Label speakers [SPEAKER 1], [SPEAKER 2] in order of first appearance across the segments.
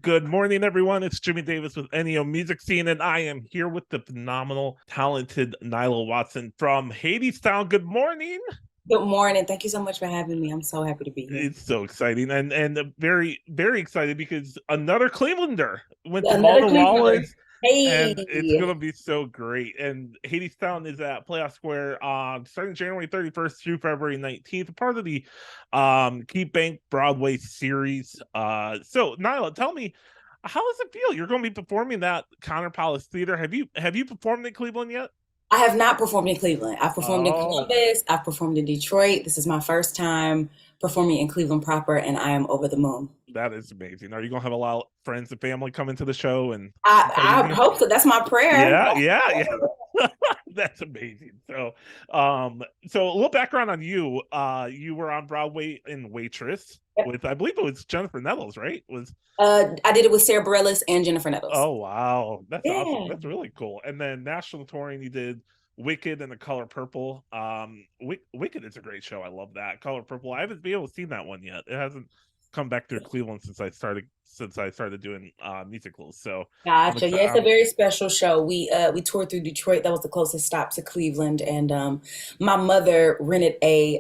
[SPEAKER 1] Good morning, everyone. It's Jimmy Davis with NEO Music Scene, and I am here with the phenomenal, talented Nyla Watson from Hadestown. Good morning.
[SPEAKER 2] Good morning. Thank you so much for having me. I'm so happy to be here.
[SPEAKER 1] It's so exciting and very, very excited because another Clevelander went to
[SPEAKER 2] Another
[SPEAKER 1] Walden
[SPEAKER 2] Clevelander.
[SPEAKER 1] Wallace,
[SPEAKER 2] Hey.
[SPEAKER 1] and it's gonna be so great. And Hadestown is at Playhouse Square starting January 31st through February 19th, part of the Key Bank Broadway series. So Nyla, tell me, how does it feel? You're gonna be performing that Connor Palace Theater. Have you performed in Cleveland yet?
[SPEAKER 2] I have not performed in Cleveland. I've performed in
[SPEAKER 1] Oh,
[SPEAKER 2] Columbus. I've performed in Detroit. This is my first time performing in Cleveland proper, and I am over the moon.
[SPEAKER 1] that is amazing. Are you gonna have a lot of friends and family come into the show and supporting
[SPEAKER 2] I
[SPEAKER 1] you?
[SPEAKER 2] hope so. That's my prayer.
[SPEAKER 1] Yeah, yeah, yeah. That's amazing. So a little background on you. You were on Broadway in Waitress
[SPEAKER 2] Yep.
[SPEAKER 1] with, I believe it was Jennifer Nettles, right? Was
[SPEAKER 2] I did it with Sarah Bareilles and Jennifer Nettles.
[SPEAKER 1] Oh wow, that's awesome.
[SPEAKER 2] Yeah.
[SPEAKER 1] That's really cool. And then national touring, you did Wicked and The Color Purple. Wicked is a great show. I love that. Color Purple. I haven't been able to see that one yet. It hasn't come back through Cleveland since I started doing musicals. So I'm
[SPEAKER 2] Gotcha. Yeah,
[SPEAKER 1] excited.
[SPEAKER 2] it's a very special show. We toured through Detroit. That was the closest stop to Cleveland, and my mother rented a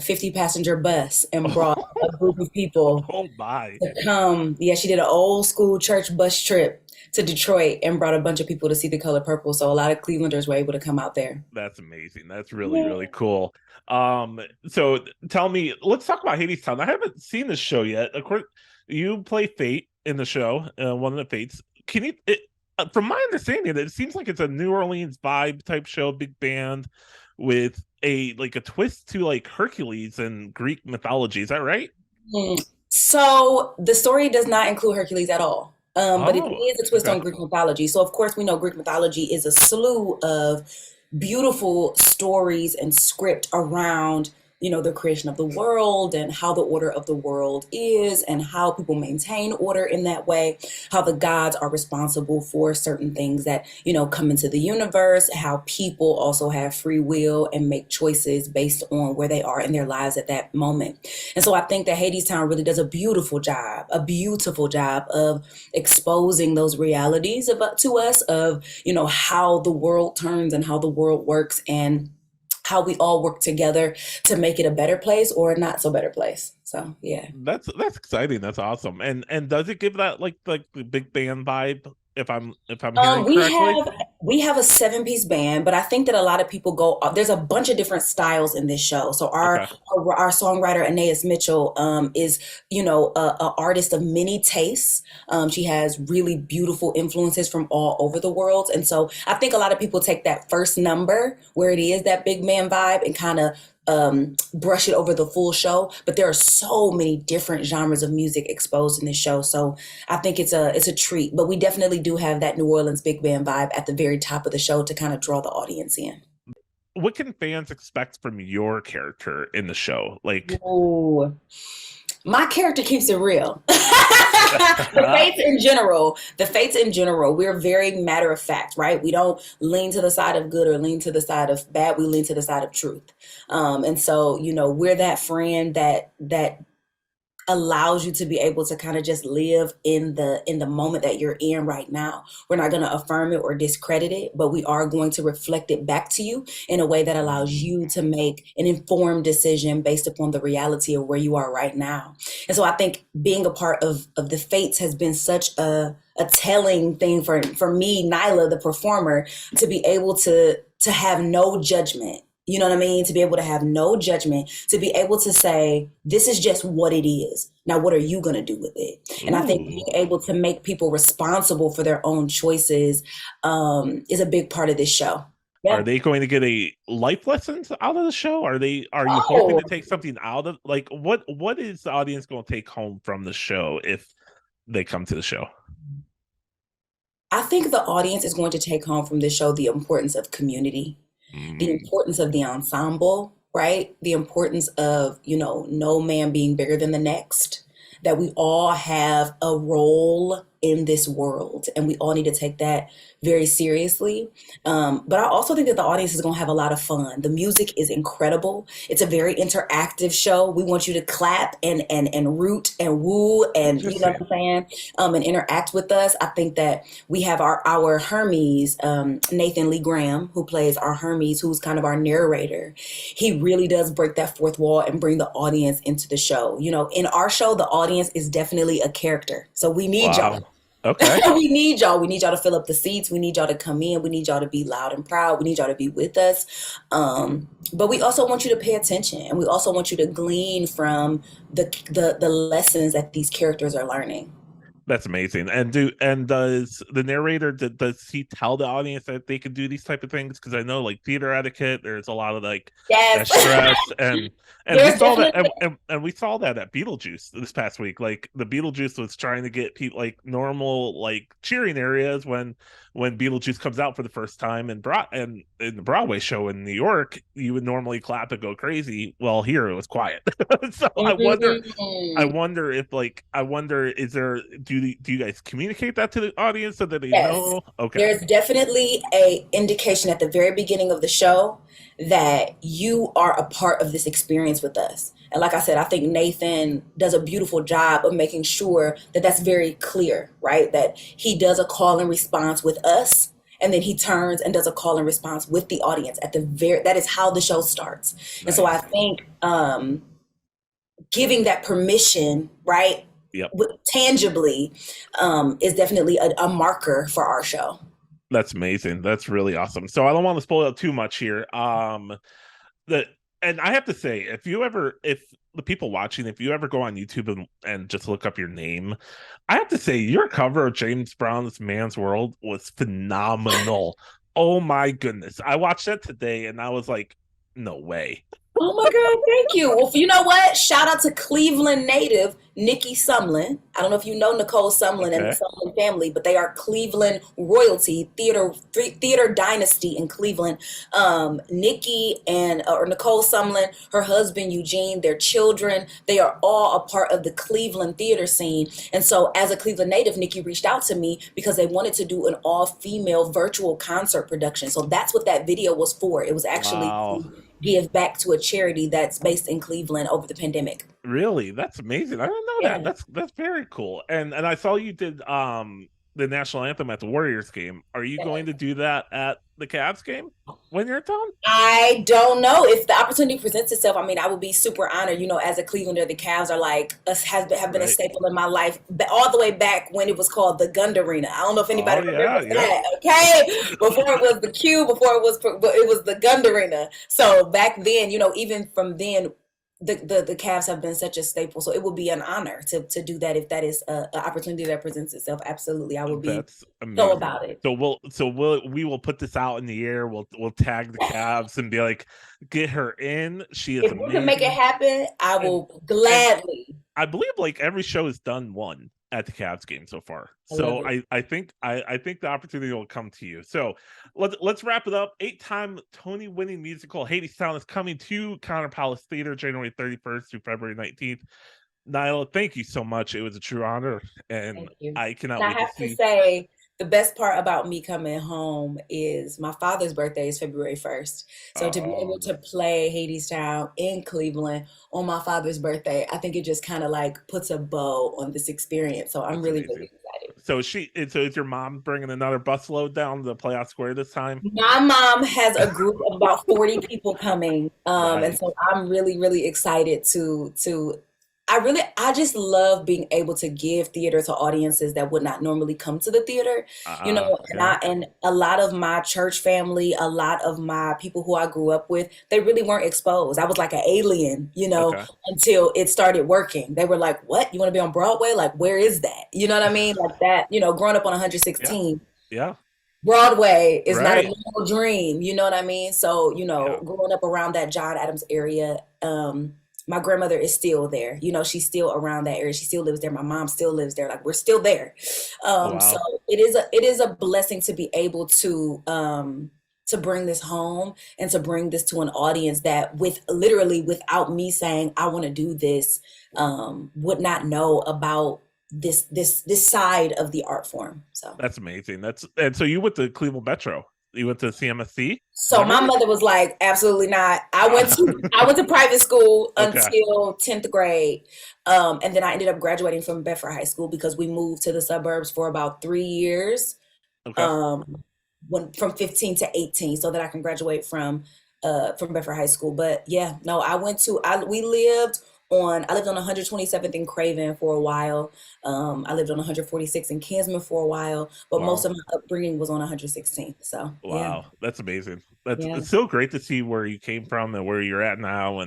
[SPEAKER 2] 50 passenger bus and brought a group of people
[SPEAKER 1] Oh my.
[SPEAKER 2] to come. Yeah, she did an old school church bus trip to Detroit and brought a bunch of people to see The Color Purple. So a lot of Clevelanders were able to come out there.
[SPEAKER 1] That's amazing. That's really,
[SPEAKER 2] Yeah.
[SPEAKER 1] really cool. So tell me, let's talk about Hadestown. I haven't seen this show yet. Of course, you play Fate in the show, one of the Fates. From my understanding, it seems like it's a New Orleans vibe type show, big band with a twist to like Hercules and Greek mythology. Is that right?
[SPEAKER 2] Mm. So the story does not include Hercules at all. But it
[SPEAKER 1] Oh,
[SPEAKER 2] is a twist
[SPEAKER 1] okay.
[SPEAKER 2] on Greek mythology. So of course we know Greek mythology is a slew of beautiful stories and script around, the creation of the world and how the order of the world is and how people maintain order in that way, how the gods are responsible for certain things that, come into the universe, how people also have free will and make choices based on where they are in their lives at that moment. And so I think that Hadestown really does a beautiful job of exposing those realities to us of, how the world turns and how the world works and how we all work together to make it a better place or a not so better place. So yeah.
[SPEAKER 1] That's exciting. That's awesome. And does it give that like the big band vibe? If I'm
[SPEAKER 2] Um,
[SPEAKER 1] hearing
[SPEAKER 2] we
[SPEAKER 1] correctly?
[SPEAKER 2] have we have a 7 piece band, but I think that a lot of people go. There's a bunch of different styles in this show. So
[SPEAKER 1] Okay.
[SPEAKER 2] our songwriter Anais Mitchell is a artist of many tastes. She has really beautiful influences from all over the world, and so I think a lot of people take that first number where it is that big man vibe and kind of brush it over the full show. But there are so many different genres of music exposed in this show. So I think it's a treat, but we definitely do have that New Orleans big band vibe at the very top of the show to kind of draw the audience in.
[SPEAKER 1] What can fans expect from your character in the show? Like,
[SPEAKER 2] Ooh. My character keeps it real. The fates in general, we're very matter of fact, right? We don't lean to the side of good or lean to the side of bad. We lean to the side of truth. And so, we're that friend that allows you to be able to kind of just live in the moment that you're in right now. We're not going to affirm it or discredit it, but we are going to reflect it back to you in a way that allows you to make an informed decision based upon the reality of where you are right now. And so I think being a part of the fates has been such a telling thing for me, Nyla, the performer, to be able to have no judgment. You know what I mean? To be able to have no judgment, to be able to say, this is just what it is. Now, what are you going to do with it? And I think
[SPEAKER 1] ooh,
[SPEAKER 2] being able to make people responsible for their own choices is a big part of this show.
[SPEAKER 1] are
[SPEAKER 2] Yeah.
[SPEAKER 1] they going to get a life lessons out of the show? Are you hoping
[SPEAKER 2] Oh,
[SPEAKER 1] to take something out of like what is the audience going to take home from the show if they come to the show?
[SPEAKER 2] I think the audience is going to take home from this show the importance of community, the
[SPEAKER 1] Mm,
[SPEAKER 2] importance of the ensemble, right? The importance of, no man being bigger than the next, that we all have a role in this world and we all need to take that very seriously. But I also think that the audience is going to have a lot of fun. The music is incredible. It's a very interactive show. We want you to clap and root and woo and you know what
[SPEAKER 1] Interesting.
[SPEAKER 2] I'm saying, and interact with us. I think that we have our Hermes, Nathan Lee Graham, who plays our Hermes, who's kind of our narrator. He really does break that fourth wall and bring the audience into the show. You know, in our show, the audience is definitely a character. So we need y'all.
[SPEAKER 1] Wow. Okay.
[SPEAKER 2] We need y'all. We need y'all to fill up the seats. We need y'all to come in. We need y'all to be loud and proud. We need y'all to be with us. But we also want you to pay attention, and we also want you to glean from the lessons that these characters are learning.
[SPEAKER 1] That's amazing. And does the narrator does he tell the audience that they can do these type of things? Because I know like theater etiquette, there's a lot of like that
[SPEAKER 2] Yes,
[SPEAKER 1] stress and we
[SPEAKER 2] there's
[SPEAKER 1] saw that
[SPEAKER 2] definitely
[SPEAKER 1] and we saw that at Beetlejuice this past week. Like the Beetlejuice was trying to get people like normal like cheering areas when Beetlejuice comes out for the first time and in the Broadway show in New York, you would normally clap and go crazy. Well, here it was quiet. So I
[SPEAKER 2] Mhm.
[SPEAKER 1] wonder if like I wonder is there do you guys communicate that to the audience so that they
[SPEAKER 2] Yes.
[SPEAKER 1] know? Okay.
[SPEAKER 2] There's definitely a indication at the very beginning of the show that you are a part of this experience with us. And like I said, I think Nathan does a beautiful job of making sure that that's very clear, right? That he does a call and response with us, and then he turns and does a call and response with the audience at the very, that is how the show starts. And so I
[SPEAKER 1] Nice.
[SPEAKER 2] think giving that permission, right,
[SPEAKER 1] Yep.
[SPEAKER 2] tangibly, is definitely a marker for our show.
[SPEAKER 1] That's amazing. That's really awesome. So I don't want to spoil out too much here. The and I have to say, if the people watching, if you ever go on YouTube and just look up your name, I have to say your cover of James Brown's Man's World was phenomenal. Oh my goodness. I watched that today and I was like, no way.
[SPEAKER 2] Oh my God, thank you. Well, you know what? Shout out to Cleveland native Nikki Sumlin. I don't know if you know Nicole Sumlin and the
[SPEAKER 1] Okay.
[SPEAKER 2] Sumlin family, but they are Cleveland royalty, theater dynasty in Cleveland. Nikki and or Nicole Sumlin, her husband Eugene, their children, they are all a part of the Cleveland theater scene. And so, as a Cleveland native, Nikki reached out to me because they wanted to do an all-female virtual concert production. So that's what that video was for. It was actually
[SPEAKER 1] Wow.
[SPEAKER 2] to give back to a charity that's based in Cleveland over the pandemic.
[SPEAKER 1] Really? That's amazing. I didn't know that.
[SPEAKER 2] Yeah.
[SPEAKER 1] That's very cool. And I saw you did the national anthem at the Warriors game. Are you going to do that at the Cavs game when you're in town?
[SPEAKER 2] I don't know if the opportunity presents itself. I mean, I would be super honored. You know, as a Clevelander, the Cavs are like us have been a
[SPEAKER 1] Right.
[SPEAKER 2] staple in my life all the way back when it was called the Gund Arena. I don't know if
[SPEAKER 1] Oh
[SPEAKER 2] anybody
[SPEAKER 1] yeah,
[SPEAKER 2] remembers
[SPEAKER 1] yep.
[SPEAKER 2] that. Okay, before it was the Q, before it was the Gund Arena. So back then, you know, even from then, the Cavs have been such a staple. So it would be an honor to do that if that is a opportunity that presents itself. Absolutely, I would be
[SPEAKER 1] That's
[SPEAKER 2] so
[SPEAKER 1] amazing.
[SPEAKER 2] about it.
[SPEAKER 1] We will put this out in the air. We'll tag the Cavs and be like, get her in. She is
[SPEAKER 2] If we can make it
[SPEAKER 1] amazing.
[SPEAKER 2] happen, I
[SPEAKER 1] And
[SPEAKER 2] will
[SPEAKER 1] and
[SPEAKER 2] gladly.
[SPEAKER 1] I believe like every show has done one at the Cavs game so far.
[SPEAKER 2] I love
[SPEAKER 1] So
[SPEAKER 2] it.
[SPEAKER 1] I think the opportunity will come to you. So let's wrap it up. 8-time Tony winning musical Hadestown is coming to Counter Palace Theater January 31st through February 19th. Nyla, thank you so much. It was a true honor, and
[SPEAKER 2] Thank you.
[SPEAKER 1] I cannot
[SPEAKER 2] And I
[SPEAKER 1] wait to
[SPEAKER 2] have to
[SPEAKER 1] see.
[SPEAKER 2] say, the best part about me coming home is my father's birthday is February 1st. So to be able
[SPEAKER 1] Um,
[SPEAKER 2] to play Hadestown in Cleveland on my father's birthday, I think it just kind of like puts a bow on this experience. So I'm
[SPEAKER 1] that's
[SPEAKER 2] really, really
[SPEAKER 1] amazing.
[SPEAKER 2] excited.
[SPEAKER 1] So is your mom bringing another busload down to Playhouse Square this time?
[SPEAKER 2] My mom has a group of about 40 people coming. And
[SPEAKER 1] Nice.
[SPEAKER 2] so I'm really, really excited I just love being able to give theater to audiences that would not normally come to the theater, you know,
[SPEAKER 1] Yeah.
[SPEAKER 2] and a lot of my church family, a lot of my people who I grew up with, they really weren't exposed. I was like an alien, you know,
[SPEAKER 1] Okay.
[SPEAKER 2] until it started working. They were like, "What? You want to be on Broadway? Like, where is that?" You know what I mean? Like that, you know, growing up on
[SPEAKER 1] Yeah.
[SPEAKER 2] 116,
[SPEAKER 1] Yeah.
[SPEAKER 2] Broadway is not a
[SPEAKER 1] Right.
[SPEAKER 2] little dream, you know what I mean? So, you know,
[SPEAKER 1] Yeah.
[SPEAKER 2] growing up around that John Adams area, my grandmother is still there. You know, she's still around that area. She still lives there. My mom still lives there. Like we're still there. So
[SPEAKER 1] Wow.
[SPEAKER 2] it is a blessing to be able to bring this home and to bring this to an audience that with literally without me saying I want to do this, would not know about this side of the art form. So
[SPEAKER 1] That's amazing. And so you went to Cleveland Metro. You went to CMSC. Is
[SPEAKER 2] so
[SPEAKER 1] that
[SPEAKER 2] my
[SPEAKER 1] right?
[SPEAKER 2] mother was like, absolutely not. I went to private school
[SPEAKER 1] Okay.
[SPEAKER 2] until 10th grade. And then I ended up graduating from Bedford High School because we moved to the suburbs for about 3 years.
[SPEAKER 1] Okay.
[SPEAKER 2] Um, when from 15 to 18 so that I can graduate from Bedford High School. But yeah, no, I lived on 127th in Craven for a while. I lived on 146 in Kinsman for a while, but most
[SPEAKER 1] Wow.
[SPEAKER 2] of my upbringing was on 116th. So yeah,
[SPEAKER 1] Wow. That's amazing. That's
[SPEAKER 2] yeah.
[SPEAKER 1] It's so great to see where you came from and where you're at now,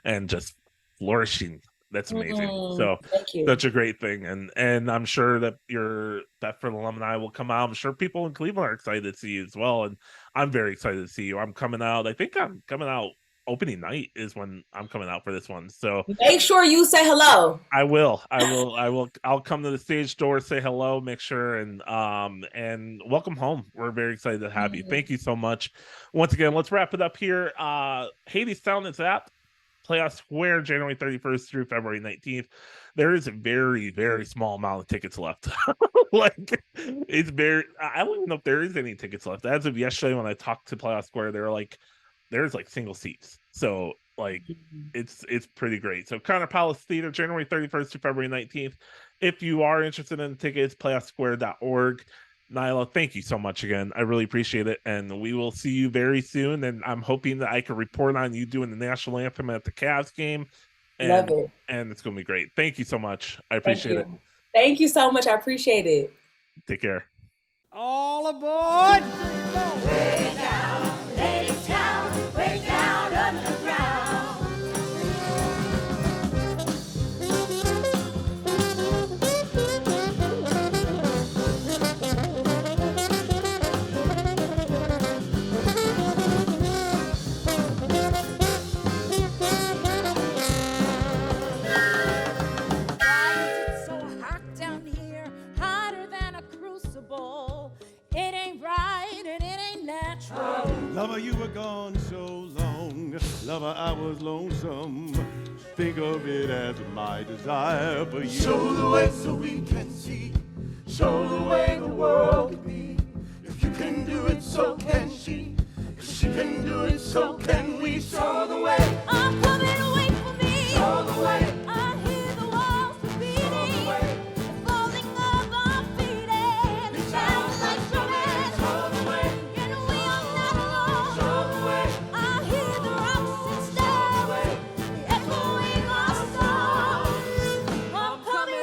[SPEAKER 1] and just flourishing. That's amazing. So
[SPEAKER 2] Thank you.
[SPEAKER 1] such a great thing. And I'm sure that your Bedford alumni will come out. I'm sure people in Cleveland are excited to see you as well. And I'm very excited to see you. I'm coming out. I think I'm coming out opening night is when I'm coming out for this one. So
[SPEAKER 2] Make sure you say hello.
[SPEAKER 1] I will. I'll come to the stage door, say hello, make sure, and welcome home. We're very excited to have you. Thank you so much. Once again, let's wrap it up here. Hadestown is at Playhouse Square, January 31st through February 19th. There is a very, very small amount of tickets left. Like, it's very, I don't even know if there is any tickets left. As of yesterday, when I talked to Playhouse Square, they were like, there's like single seats. So, like, it's pretty great. So Connor Palace Theater, January 31st to February 19th. If you are interested in tickets, playhousesquare.org. Nyla, thank you so much again. I really appreciate it. And we will see you very soon. And I'm hoping that I can report on you doing the national anthem at the Cavs game.
[SPEAKER 2] Love it.
[SPEAKER 1] And it's gonna be great. Thank you so much. I
[SPEAKER 2] Thank
[SPEAKER 1] appreciate it.
[SPEAKER 2] you. Thank you so much. I appreciate it.
[SPEAKER 1] Take care.
[SPEAKER 3] All aboard!
[SPEAKER 4] Way down, Hadestown, way down underground.
[SPEAKER 5] Why is it so hot down here? Hotter than a crucible. It ain't right and it ain't natural.
[SPEAKER 3] Lover, you were gone so long. Lover, I was lonesome. Think of it as my desire for you.
[SPEAKER 6] Show the way so we can see. Show the way the world could be. If you can do it, so can she. If she can do it, so can we. Show the way.
[SPEAKER 5] I'm coming away from me.
[SPEAKER 6] Show the way.
[SPEAKER 5] I hear the walls repeating. The falling of our feet and it sounds like drumming.
[SPEAKER 6] Show the way.
[SPEAKER 5] And we are not alone.
[SPEAKER 6] Show the way.
[SPEAKER 5] I hear the rocks and stones echoing our song. I'm coming.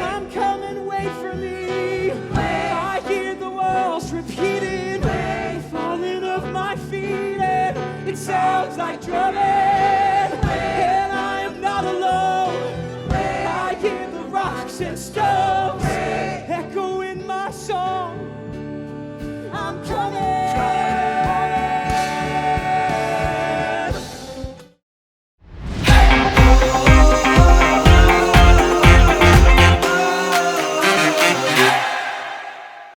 [SPEAKER 3] I'm coming, wait for me. I hear the walls repeating. Falling off my feet and it sounds like drumming. And I am not alone. I hear the rocks and stones